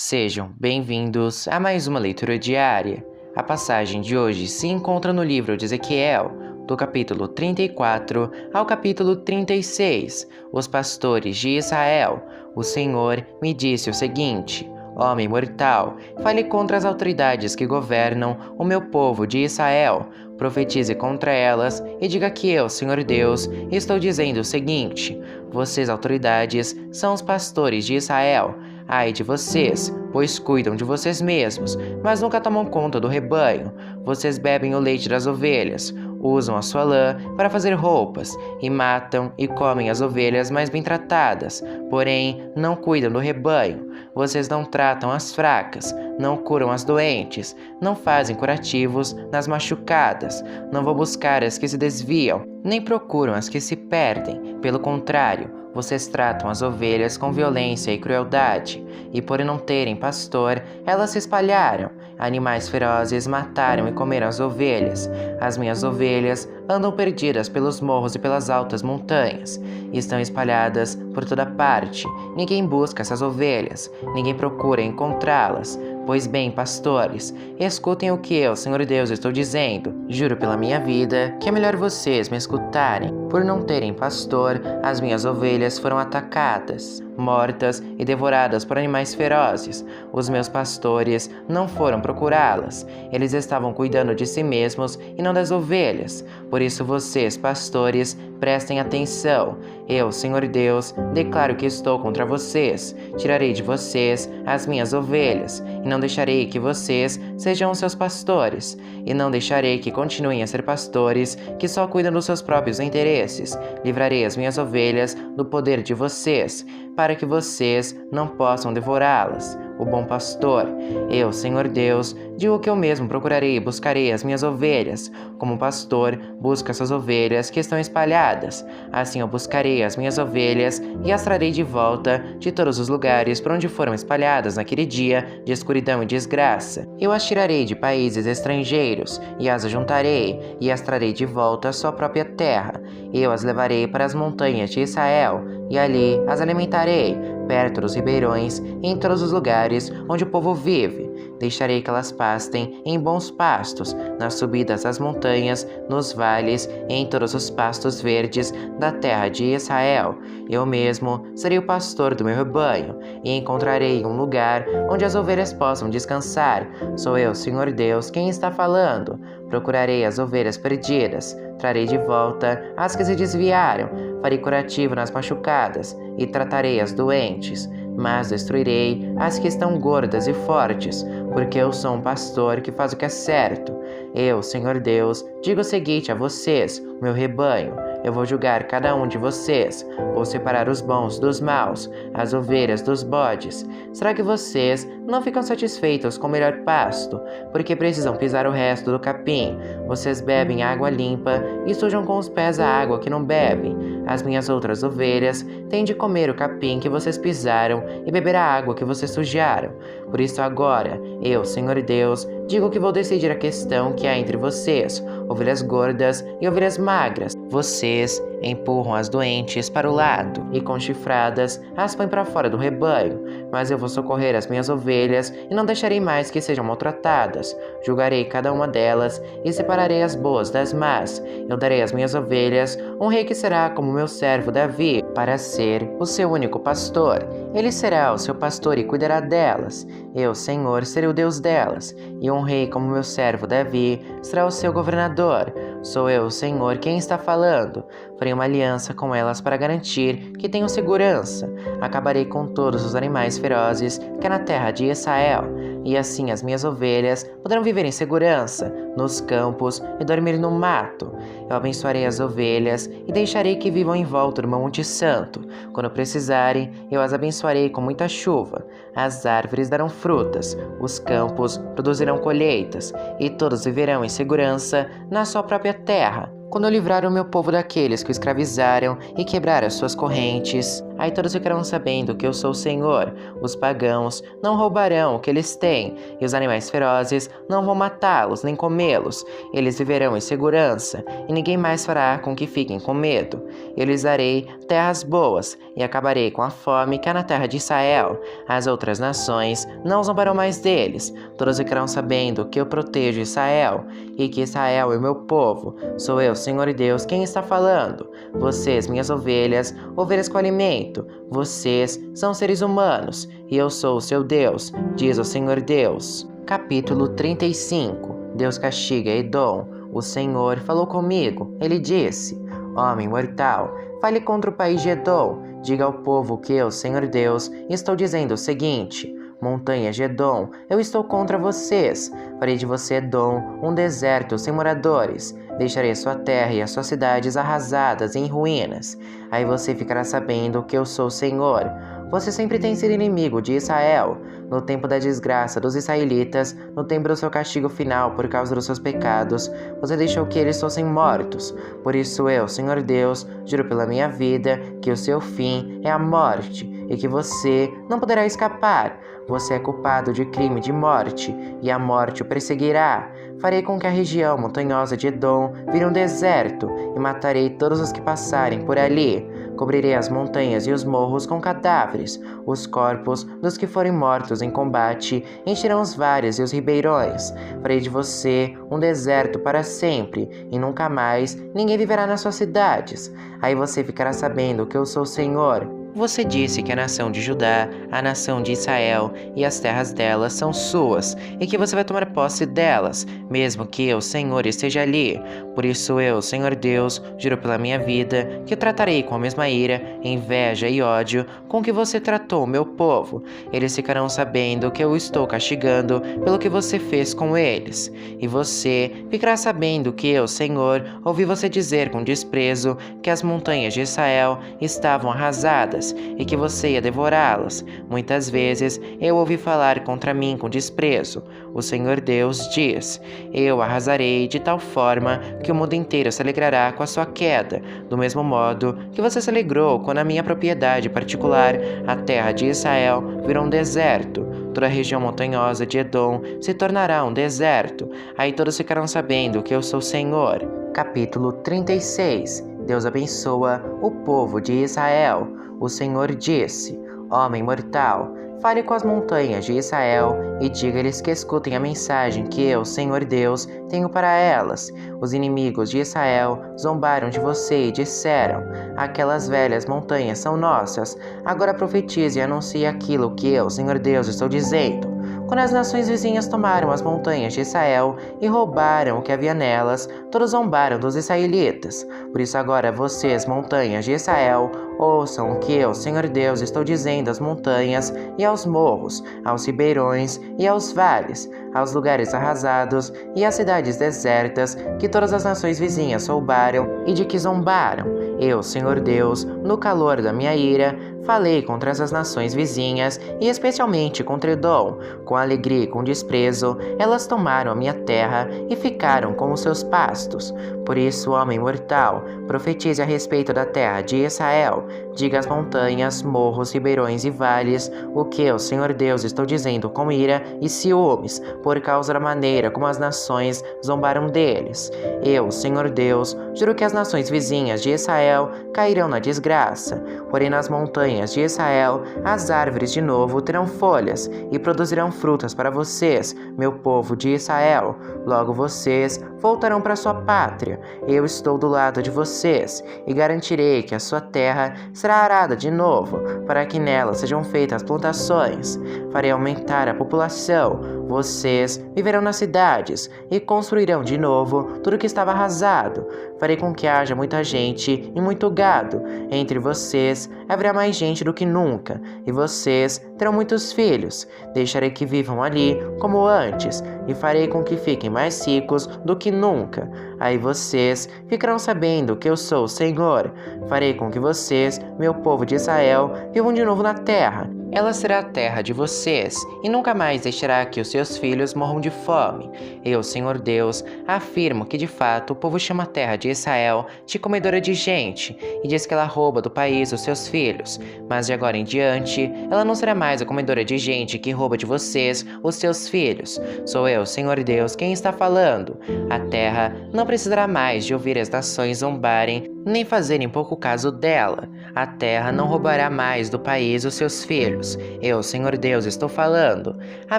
Sejam bem-vindos a mais uma leitura diária. A passagem de hoje se encontra no livro de Ezequiel, do capítulo 34 ao capítulo 36. Os pastores de Israel. O Senhor me disse o seguinte: Homem mortal, fale contra as autoridades que governam o meu povo de Israel. Profetize contra elas e diga que eu, Senhor Deus, estou dizendo o seguinte: vocês, autoridades, são os pastores de Israel. Ai de vocês, pois cuidam de vocês mesmos, mas nunca tomam conta do rebanho. Vocês bebem o leite das ovelhas, usam a sua lã para fazer roupas, e matam e comem as ovelhas mais bem tratadas, porém não cuidam do rebanho. Vocês não tratam as fracas, não curam as doentes, não fazem curativos nas machucadas, não vão buscar as que se desviam, nem procuram as que se perdem. Pelo contrário, vocês tratam as ovelhas com violência e crueldade, e por não terem pastor, elas se espalharam. Animais ferozes mataram e comeram as ovelhas. As minhas ovelhas andam perdidas pelos morros e pelas altas montanhas. Estão espalhadas por toda parte. Ninguém busca essas ovelhas, ninguém procura encontrá-las. Pois bem, pastores, escutem o que eu, Senhor Deus, estou dizendo. Juro pela minha vida que é melhor vocês me escutarem. Por não terem pastor, as minhas ovelhas foram atacadas, mortas e devoradas por animais ferozes. Os meus pastores não foram procurá-las. Eles estavam cuidando de si mesmos e não das ovelhas. Por isso vocês, pastores, prestem atenção. Eu, Senhor Deus, declaro que estou contra vocês. Tirarei de vocês as minhas ovelhas, e não deixarei que vocês sejam os seus pastores. E não deixarei que continuem a ser pastores que só cuidam dos seus próprios interesses. Livrarei as minhas ovelhas do poder de vocês, para que vocês não possam devorá-las. O bom pastor, eu, Senhor Deus, digo que eu mesmo procurarei e buscarei as minhas ovelhas, como o pastor busca suas ovelhas que estão espalhadas. Assim eu buscarei as minhas ovelhas e as trarei de volta de todos os lugares por onde foram espalhadas naquele dia de escuridão e desgraça. Eu as tirarei de países estrangeiros e as ajuntarei e as trarei de volta à sua própria terra. Eu as levarei para as montanhas de Israel e ali as alimentarei, perto dos ribeirões e em todos os lugares onde o povo vive. Deixarei que elas pastem em bons pastos, nas subidas das montanhas, nos vales e em todos os pastos verdes da terra de Israel. Eu mesmo serei o pastor do meu rebanho e encontrarei um lugar onde as ovelhas possam descansar. Sou eu, Senhor Deus, quem está falando. Procurarei as ovelhas perdidas, trarei de volta as que se desviaram, farei curativo nas machucadas e tratarei as doentes, mas destruirei as que estão gordas e fortes, porque eu sou um pastor que faz o que é certo. Eu, Senhor Deus, digo o seguinte a vocês, meu rebanho: eu vou julgar cada um de vocês, vou separar os bons dos maus, as ovelhas dos bodes. Será que vocês não ficam satisfeitos com o melhor pasto, porque precisam pisar o resto do capim? Vocês bebem água limpa e sujam com os pés a água que não bebem. As minhas outras ovelhas têm de comer o capim que vocês pisaram e beber a água que vocês sujaram. Por isso agora, eu, Senhor Deus, digo que vou decidir a questão que há entre vocês, ovelhas gordas e ovelhas magras. Vocês empurram as doentes para o lado e com chifradas as põem para fora do rebanho, mas eu vou socorrer as minhas ovelhas e não deixarei mais que sejam maltratadas. Julgarei cada uma delas e separarei as boas das más. Eu darei às minhas ovelhas um rei que será como meu servo Davi, para ser o seu único pastor. Ele será o seu pastor e cuidará delas. Eu, Senhor, serei o Deus delas, e um rei como meu servo Davi será o seu governador. Sou eu, Senhor, quem está falando. Farei uma aliança com elas para garantir que tenham segurança. Acabarei com todos os animais ferozes que há na terra de Israel, e assim as minhas ovelhas poderão viver em segurança nos campos e dormir no mato. Eu abençoarei as ovelhas e deixarei que vivam em volta do meu monte santo. Quando precisarem, eu as abençoarei com muita chuva. As árvores darão frutas, os campos produzirão colheitas, e todos viverão em segurança na sua própria terra. quando eu livrar o meu povo daqueles que o escravizaram e quebrar as suas correntes. Aí todos ficarão sabendo que eu sou o Senhor. Os pagãos não roubarão o que eles têm, e os animais ferozes não vão matá-los nem comê-los. Eles viverão em segurança, e ninguém mais fará com que fiquem com medo. Eu lhes darei terras boas, e acabarei com a fome que há na terra de Israel. As outras nações não zombarão mais deles. Todos ficarão sabendo que eu protejo Israel, e que Israel é o meu povo. Sou eu, Senhor Deus, quem está falando. Vocês, minhas ovelhas, ovelhas com alimento. Vocês são seres humanos, e eu sou o seu Deus, diz o Senhor Deus. Capítulo 35. Deus castiga Edom. O Senhor falou comigo. Ele disse: Homem mortal, fale contra o país de Edom. Diga ao povo que eu, Senhor Deus, estou dizendo o seguinte: Montanhas de Edom, eu estou contra vocês. Farei de você, Edom, um deserto sem moradores. Deixarei a sua terra e as suas cidades arrasadas e em ruínas. Aí você ficará sabendo que eu sou o Senhor. Você sempre tem sido inimigo de Israel. No tempo da desgraça dos israelitas, no tempo do seu castigo final por causa dos seus pecados, você deixou que eles fossem mortos. Por isso eu, Senhor Deus, juro pela minha vida que o seu fim é a morte e que você não poderá escapar. Você é culpado de crime de morte, e a morte o perseguirá. Farei com que a região montanhosa de Edom vire um deserto, e matarei todos os que passarem por ali. Cobrirei as montanhas e os morros com cadáveres. Os corpos dos que forem mortos em combate encherão os vales e os ribeirões. Farei de você um deserto para sempre, e nunca mais ninguém viverá nas suas cidades. Aí você ficará sabendo que eu sou o Senhor. Você disse que a nação de Judá, a nação de Israel e as terras delas são suas, e que você vai tomar posse delas, mesmo que eu, Senhor, esteja ali. Por isso eu, Senhor Deus, juro pela minha vida, que tratarei com a mesma ira, inveja e ódio com que você tratou o meu povo. Eles ficarão sabendo que eu estou castigando pelo que você fez com eles. E você ficará sabendo que eu, Senhor, ouvi você dizer com desprezo que as montanhas de Israel estavam arrasadas, e que você ia devorá-las. Muitas vezes eu ouvi falar contra mim com desprezo. O Senhor Deus diz: Eu arrasarei de tal forma que o mundo inteiro se alegrará com a sua queda, do mesmo modo que você se alegrou quando a minha propriedade particular, a terra de Israel, virou um deserto. Toda a região montanhosa de Edom se tornará um deserto. Aí todos ficarão sabendo que eu sou o Senhor. Capítulo 36. Deus abençoa o povo de Israel. O Senhor disse: Homem mortal, fale com as montanhas de Israel e diga-lhes que escutem a mensagem que eu, Senhor Deus, tenho para elas. Os inimigos de Israel zombaram de você e disseram: Aquelas velhas montanhas são nossas. Agora profetize e anuncie aquilo que eu, Senhor Deus, estou dizendo. Quando as nações vizinhas tomaram as montanhas de Israel e roubaram o que havia nelas, todos zombaram dos israelitas. Por isso agora vocês, montanhas de Israel, ouçam o que eu, Senhor Deus, estou dizendo às montanhas e aos morros, aos ribeirões e aos vales, aos lugares arrasados e às cidades desertas que todas as nações vizinhas roubaram e de que zombaram. Eu, Senhor Deus, no calor da minha ira, falei contra essas nações vizinhas e especialmente contra Edom. Com alegria e com desprezo, elas tomaram a minha terra e ficaram com os seus pastos. Por isso, homem mortal, profetize a respeito da terra de Israel. Diga às montanhas, morros, ribeirões e vales o que eu, Senhor Deus, estou dizendo com ira e ciúmes, por causa da maneira como as nações zombaram deles. Eu, Senhor Deus, juro que as nações vizinhas de Israel cairão na desgraça. Porém, nas montanhas de Israel, as árvores de novo terão folhas e produzirão frutas para vocês, meu povo de Israel. Logo vocês voltarão para sua pátria. Eu estou do lado de vocês e garantirei que a sua terra será arada de novo, para que nela sejam feitas plantações. Farei aumentar a população. Vocês viverão nas cidades e construirão de novo tudo que estava arrasado. Farei com que haja muita gente e muito gado. Entre vocês haverá mais gente do que nunca, e vocês terão muitos filhos. Deixarei que vivam ali como antes, e farei com que fiquem mais ricos do que nunca. Aí vocês ficarão sabendo que eu sou o Senhor. Farei com que vocês, meu povo de Israel, vivam de novo na terra. Ela será a terra de vocês, e nunca mais deixará que os seus filhos morram de fome. Eu, Senhor Deus, afirmo que de fato o povo chama a terra de Israel de comedora de gente, e diz que ela rouba do país os seus filhos. Mas de agora em diante, ela não será mais a comedora de gente que rouba de vocês os seus filhos. Sou eu, Senhor Deus, quem está falando. A terra não precisará mais de ouvir as nações zombarem, nem fazerem pouco caso dela. A terra não roubará mais do país os seus filhos. Eu, Senhor Deus, estou falando. A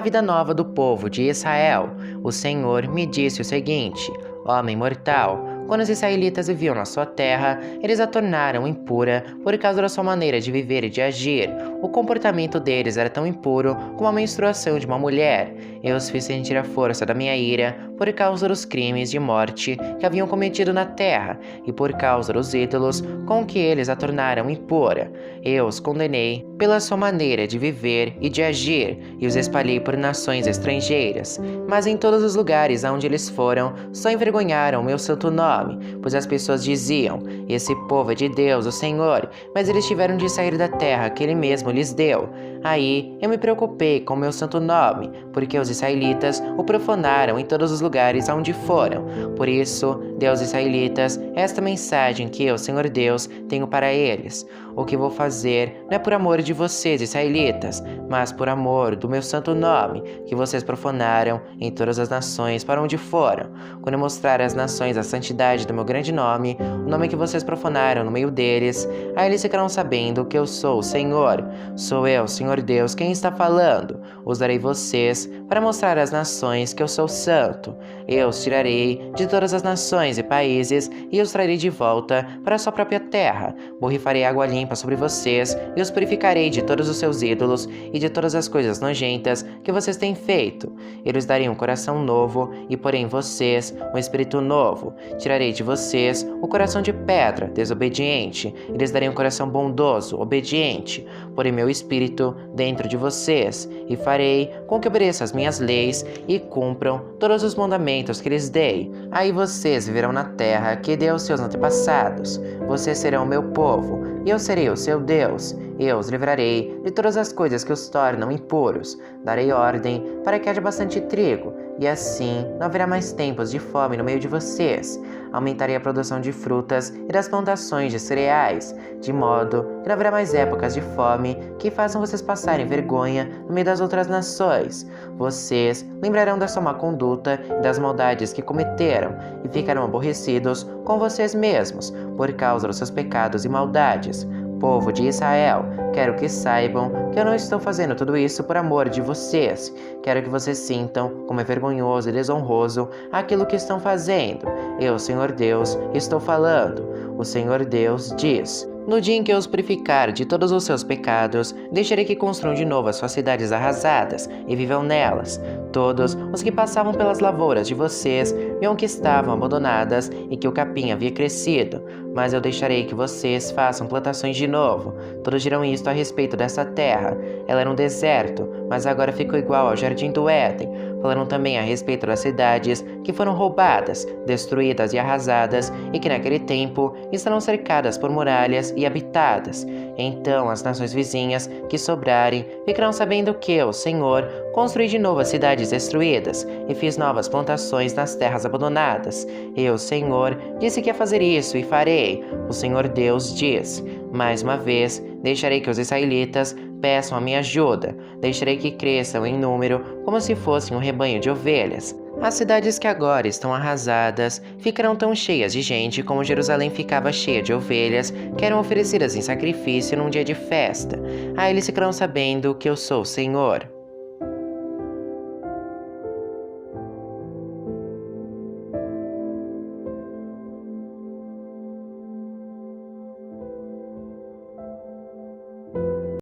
vida nova do povo de Israel. O Senhor me disse o seguinte: homem mortal, quando os israelitas viviam na sua terra, eles a tornaram impura por causa da sua maneira de viver e de agir. O comportamento deles era tão impuro como a menstruação de uma mulher. Eu os fiz sentir a força da minha ira por causa dos crimes de morte que haviam cometido na terra e por causa dos ídolos com que eles a tornaram impura. Eu os condenei pela sua maneira de viver e de agir e os espalhei por nações estrangeiras. Mas em todos os lugares aonde eles foram, só envergonharam meu santo nome, pois as pessoas diziam: esse povo é de Deus, o Senhor, mas eles tiveram de sair da terra que Ele mesmo lhes deu. Aí eu me preocupei com meu santo nome, porque os israelitas o profanaram em todos os lugares aonde foram. Por isso, Deus israelitas, esta mensagem que eu, Senhor Deus, tenho para eles. O que vou fazer não é por amor de vocês, israelitas, mas por amor do meu santo nome, que vocês profanaram em todas as nações para onde foram. Quando eu mostrar às nações a santidade do meu grande nome, o nome que vocês profanaram no meio deles, aí eles ficarão sabendo que eu sou o Senhor. Sou eu, Senhor Deus, quem está falando. Usarei vocês para mostrar às nações que eu sou santo. Eu os tirarei de todas as nações e países e os trarei de volta para a sua própria terra. Borrifarei água limpa sobre vocês e os purificarei de todos os seus ídolos e de todas as coisas nojentas que vocês têm feito. Eu lhes darei um coração novo e porei em vocês um espírito novo. Tirarei de vocês o coração de pedra, desobediente, e lhes darei um coração bondoso, obediente. Porei meu espírito dentro de vocês e farei com que obedeçam as minhas leis e cumpram todos os mandamentos que lhes dei. Aí vocês viverão na terra que dei aos seus antepassados. Vocês serão o meu povo e eu serei o seu Deus. Eu os livrarei de todas as coisas que os tornam impuros. Darei ordem para que haja bastante trigo, e assim não haverá mais tempos de fome no meio de vocês. Aumentarei a produção de frutas e das plantações de cereais, de modo que não haverá mais épocas de fome que façam vocês passarem vergonha no meio das outras nações. Vocês lembrarão da sua má conduta e das maldades que cometeram, e ficarão aborrecidos com vocês mesmos por causa dos seus pecados e maldades. Povo de Israel, quero que saibam que eu não estou fazendo tudo isso por amor de vocês. Quero que vocês sintam como é vergonhoso e desonroso aquilo que estão fazendo. Eu, Senhor Deus, estou falando. O Senhor Deus diz: no dia em que eu os purificar de todos os seus pecados, deixarei que construam de novo as suas cidades arrasadas e vivam nelas. Todos os que passavam pelas lavouras de vocês viam que estavam abandonadas e que o capim havia crescido, mas eu deixarei que vocês façam plantações de novo. Todos dirão isto a respeito dessa terra. Ela era um deserto, mas agora ficou igual ao jardim do Éden. Falaram também a respeito das cidades que foram roubadas, destruídas e arrasadas, e que naquele tempo estarão cercadas por muralhas e habitadas. Então as nações vizinhas que sobrarem ficarão sabendo que eu, Senhor, construí de novo as cidades destruídas e fiz novas plantações nas terras abandonadas. Eu, Senhor, disse que ia fazer isso e farei. O Senhor Deus diz: mais uma vez, deixarei que os israelitas peçam a minha ajuda. Deixarei que cresçam em número como se fossem um rebanho de ovelhas. As cidades que agora estão arrasadas ficarão tão cheias de gente como Jerusalém ficava cheia de ovelhas que eram oferecidas em sacrifício num dia de festa. Aí eles ficarão sabendo que eu sou o Senhor.